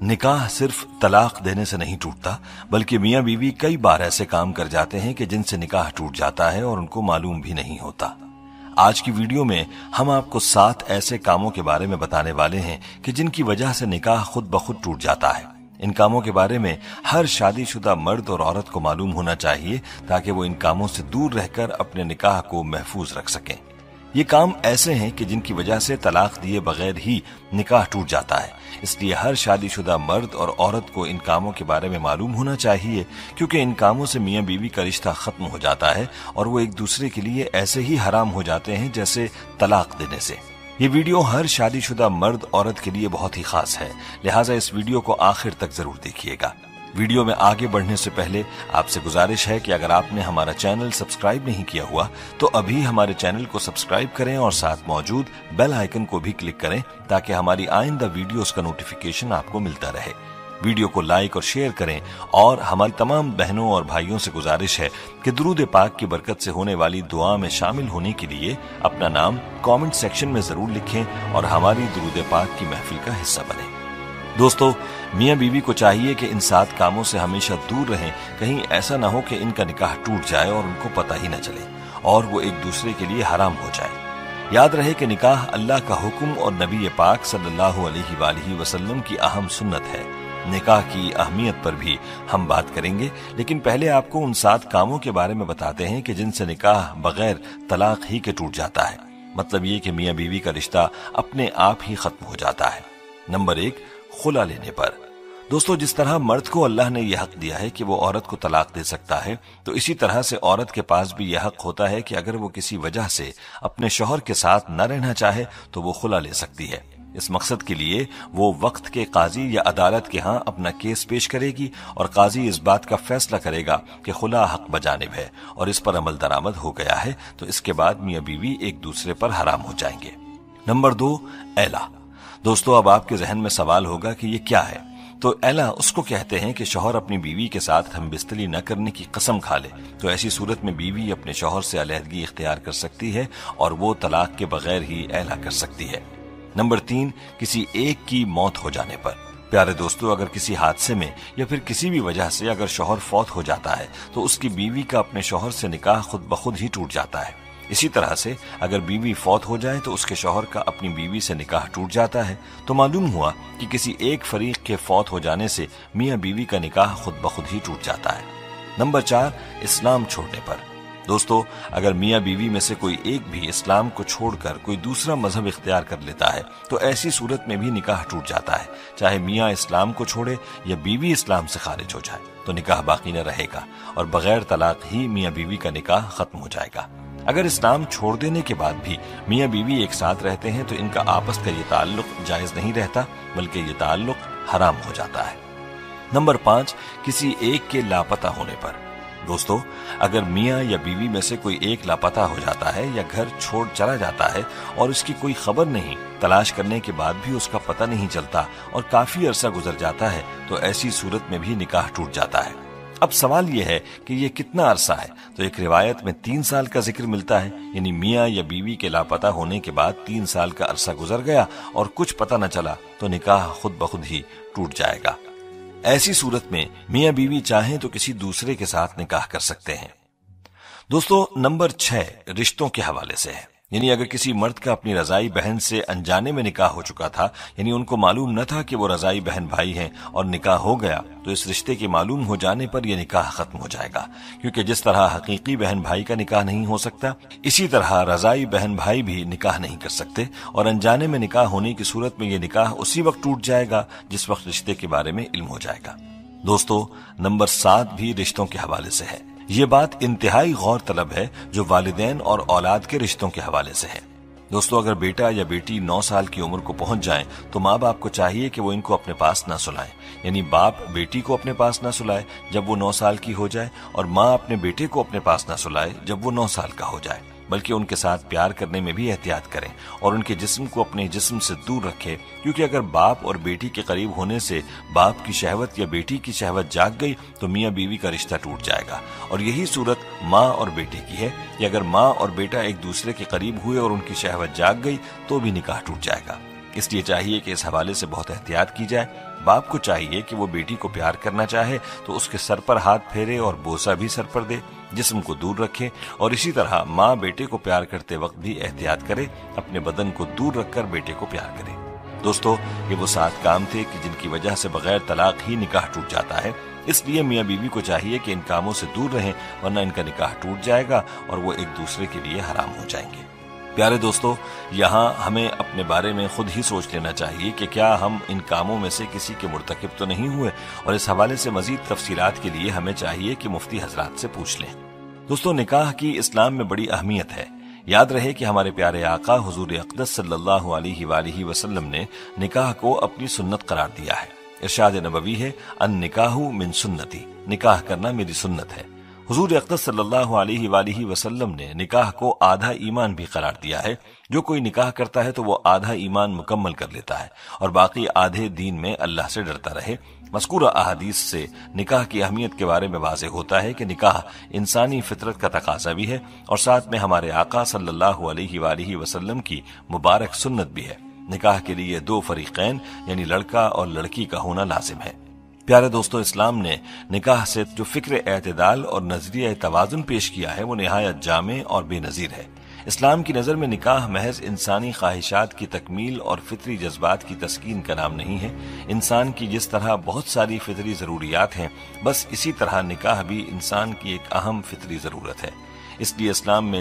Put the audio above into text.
निकाह सिर्फ तलाक देने से नहीं टूटता, बल्कि मियां बीवी कई बार ऐसे काम कर जाते हैं कि जिनसे निकाह टूट जाता है और उनको मालूम भी नहीं होता। आज की वीडियो में हम आपको 7 ऐसे कामों के बारे में बताने वाले हैं कि जिनकी वजह से निकाह खुद ब खुद टूट जाता है। इन कामों के बारे में हर शादीशुदा मर्द और औरत को मालूम होना चाहिए ताकि वो इन कामों से दूर रहकर अपने निकाह को महफूज रख सकें। ये काम ऐसे हैं कि जिनकी वजह से तलाक दिए बगैर ही निकाह टूट जाता है, इसलिए हर शादीशुदा मर्द और औरत को इन कामों के बारे में मालूम होना चाहिए, क्योंकि इन कामों से मियां बीवी का रिश्ता खत्म हो जाता है और वो एक दूसरे के लिए ऐसे ही हराम हो जाते हैं जैसे तलाक देने से। ये वीडियो हर शादीशुदा मर्द औरत के लिए बहुत ही खास है, लिहाजा इस वीडियो को आखिर तक जरूर देखिएगा। वीडियो में आगे बढ़ने से पहले आपसे गुजारिश है कि अगर आपने हमारा चैनल सब्सक्राइब नहीं किया हुआ तो अभी हमारे चैनल को सब्सक्राइब करें और साथ मौजूद बेल आइकन को भी क्लिक करें ताकि हमारी आइंदा वीडियोस का नोटिफिकेशन आपको मिलता रहे। वीडियो को लाइक और शेयर करें और हमारी तमाम बहनों और भाइयों से गुजारिश है कि दुरूद पाक की बरकत से होने वाली दुआ में शामिल होने के लिए अपना नाम कमेंट सेक्शन में जरूर लिखें और हमारी दुरूद पाक की महफिल का हिस्सा बने। दोस्तों, मियां बीवी को चाहिए कि इन 7 कामों से हमेशा दूर रहें, कहीं ऐसा ना हो कि इनका निकाह टूट जाए और उनको पता ही न चले और वो एक दूसरे के लिए हराम हो जाए। याद रहे कि निकाह अल्लाह का हुक्म और नबी पाक सल्लल्लाहु अलैहि वसल्लम की अहम सुन्नत है। निकाह की अहमियत पर भी हम बात करेंगे, लेकिन पहले आपको उन 7 कामों के बारे में बताते हैं कि जिनसे निकाह बगैर तलाक ही के टूट जाता है। मतलब ये कि मियां बीवी का रिश्ता अपने आप ही खत्म हो जाता है। नंबर 1, खुला लेने पर। दोस्तों, जिस तरह मर्द को अल्लाह ने यह हक दिया है कि वो औरत को तलाक दे सकता है, तो इसी तरह से औरत के पास भी यह हक होता है कि अगर वो किसी वजह से अपने शौहर के साथ न रहना चाहे तो वो खुला ले सकती है। इस मकसद के लिए वो वक्त के काजी या अदालत के यहाँ अपना केस पेश करेगी और काजी इस बात का फैसला करेगा कि खुला हक बजानिब है और इस पर अमल दरामद हो गया है, तो इसके बाद मियां बीवी एक दूसरे पर हराम हो जाएंगे। नंबर 2, एला। दोस्तों, अब आपके जहन में सवाल होगा कि ये क्या है। तो एला उसको कहते हैं कि शौहर अपनी बीवी के साथ हमबिस्तरी न करने की कसम खा ले, तो ऐसी सूरत में बीवी अपने शौहर से अलहदगी इख्तियार कर सकती है और वो तलाक के बगैर ही एला कर सकती है। नंबर 3, किसी एक की मौत हो जाने पर। प्यारे दोस्तों, अगर किसी हादसे में या फिर किसी भी वजह से अगर शौहर फौत हो जाता है तो उसकी बीवी का अपने शौहर से निकाह खुद ब खुद ही टूट जाता है। इसी तरह से अगर बीवी फौत हो जाए तो उसके शौहर का अपनी बीवी से निकाह टूट जाता है। तो मालूम हुआ कि किसी एक फरीक के फौत हो जाने से मियां बीवी का निकाह खुद ब खुद ही टूट जाता है। नंबर 4, इस्लाम छोड़ने पर। दोस्तों, अगर मियां बीवी में से कोई एक भी इस्लाम को छोड़कर कोई दूसरा मजहब इख्तियार कर लेता है तो ऐसी सूरत में भी निकाह टूट जाता है। चाहे मियां इस्लाम को छोड़े या बीवी इस्लाम से खारिज हो जाए तो निकाह बाकी न रहेगा और बगैर तलाक ही मियां बीवी का निकाह खत्म हो जाएगा। अगर इस्लाम छोड़ देने के बाद भी मियां बीवी एक साथ रहते हैं तो इनका आपस का ये ताल्लुक जायज नहीं रहता, बल्कि ये ताल्लुक हराम हो जाता है। नंबर 5, किसी एक के लापता होने पर। दोस्तों, अगर मियां या बीवी में से कोई एक लापता हो जाता है या घर छोड़ चला जाता है और उसकी कोई खबर नहीं, तलाश करने के बाद भी उसका पता नहीं चलता और काफी अरसा गुजर जाता है, तो ऐसी सूरत में भी निकाह टूट जाता है। अब सवाल यह है कि ये कितना अरसा है। तो एक रिवायत में 3 साल का जिक्र मिलता है, यानी मियां या बीवी के लापता होने के बाद 3 साल का अरसा गुजर गया और कुछ पता न चला तो निकाह खुद ब खुद ही टूट जाएगा। ऐसी सूरत में मियां बीवी चाहें तो किसी दूसरे के साथ निकाह कर सकते हैं। दोस्तों, नंबर 6, रिश्तों के हवाले से है। यानी अगर किसी मर्द का अपनी रजाई बहन से अनजाने में निकाह हो चुका था, यानी उनको मालूम न था कि वो रजाई बहन भाई हैं और निकाह हो गया, तो इस रिश्ते के मालूम हो जाने पर यह निकाह खत्म हो जाएगा। क्योंकि जिस तरह हकीकी बहन भाई का निकाह नहीं हो सकता, इसी तरह रजाई बहन भाई भी निकाह नहीं कर सकते और अनजाने में निकाह होने की सूरत में यह निकाह उसी वक्त टूट जाएगा जिस वक्त रिश्ते के बारे में इल्म हो जाएगा। दोस्तों, नंबर 7 भी रिश्तों के हवाले से है। ये बात इंतहाई गौर तलब है जो वालिदैन और औलाद के रिश्तों के हवाले से है। दोस्तों, अगर बेटा या बेटी 9 साल की उम्र को पहुंच जाएं तो माँ बाप को चाहिए कि वो इनको अपने पास ना सुलाएं। यानी बाप बेटी को अपने पास ना सुलाए जब वो 9 साल की हो जाए और माँ अपने बेटे को अपने पास ना सुलाए जब वो 9 साल का हो जाए, बल्कि उनके साथ प्यार करने में भी एहतियात करें और उनके जिस्म को अपने जिस्म से दूर रखें। क्योंकि अगर बाप और बेटी के करीब होने से बाप की शहवत या बेटी की शहवत जाग गई तो मियां बीवी का रिश्ता टूट जाएगा। और यही सूरत माँ और बेटे की है कि अगर माँ और बेटा एक दूसरे के करीब हुए और उनकी शहवत जाग गई तो भी निकाह टूट जाएगा। اس لیے چاہیے کہ اس حوالے سے بہت احتیاط کی جائے۔ باپ کو چاہیے کہ وہ بیٹی کو پیار کرنا چاہے تو اس کے سر پر ہاتھ پھیرے اور بوسہ بھی سر پر دے، جسم کو دور رکھے، اور اسی طرح ماں بیٹے کو پیار کرتے وقت بھی احتیاط کرے، اپنے بدن کو دور رکھ کر بیٹے کو پیار کرے۔ دوستو، یہ وہ 7 کام تھے کہ جن کی وجہ سے بغیر طلاق ہی نکاح ٹوٹ جاتا ہے۔ اس لیے میاں بیوی کو چاہیے کہ ان کاموں سے دور رہیں، ورنہ ان کا نکاح ٹوٹ جائے گا اور وہ ایک دوسرے کے لیے حرام ہو جائیں گے۔ پیارے دوستو، یہاں ہمیں اپنے بارے میں خود ہی سوچ لینا چاہیے کہ کیا ہم ان کاموں میں سے کسی کے مرتکب تو نہیں ہوئے، اور اس حوالے سے مزید تفصیلات کے لیے ہمیں چاہیے کہ مفتی حضرات سے پوچھ لیں۔ دوستو، نکاح کی اسلام میں بڑی اہمیت ہے۔ یاد رہے کہ ہمارے پیارے آقا حضور اقدس صلی اللہ علیہ وآلہ وسلم نے نکاح کو اپنی سنت قرار دیا ہے۔ ارشاد نبوی ہے، النکاح من سنتی، نکاح کرنا میری سنت ہے۔ حضور اقدس صلی اللہ علیہ وآلہ وسلم نے نکاح کو آدھا ایمان بھی قرار دیا ہے۔ جو کوئی نکاح کرتا ہے تو وہ آدھا ایمان مکمل کر لیتا ہے اور باقی آدھے دین میں اللہ سے ڈرتا رہے۔ مذکورہ احادیث سے نکاح کی اہمیت کے بارے میں واضح ہوتا ہے کہ نکاح انسانی فطرت کا تقاضا بھی ہے، اور ساتھ میں ہمارے آقا صلی اللہ علیہ وآلہ وسلم کی مبارک سنت بھی ہے۔ نکاح کے لیے 2 فریقین یعنی لڑکا اور لڑکی کا ہونا لازم ہے۔ پیارے دوستو، اسلام نے نکاح سے جو فکر اعتدال اور نظریہ توازن پیش کیا ہے وہ نہایت جامع اور بے نظیر ہے۔ اسلام کی نظر میں نکاح محض انسانی خواہشات کی تکمیل اور فطری جذبات کی تسکین کا نام نہیں ہے۔ انسان کی جس طرح بہت ساری فطری ضروریات ہیں، بس اسی طرح نکاح بھی انسان کی ایک اہم فطری ضرورت ہے۔ اس لیے اسلام میں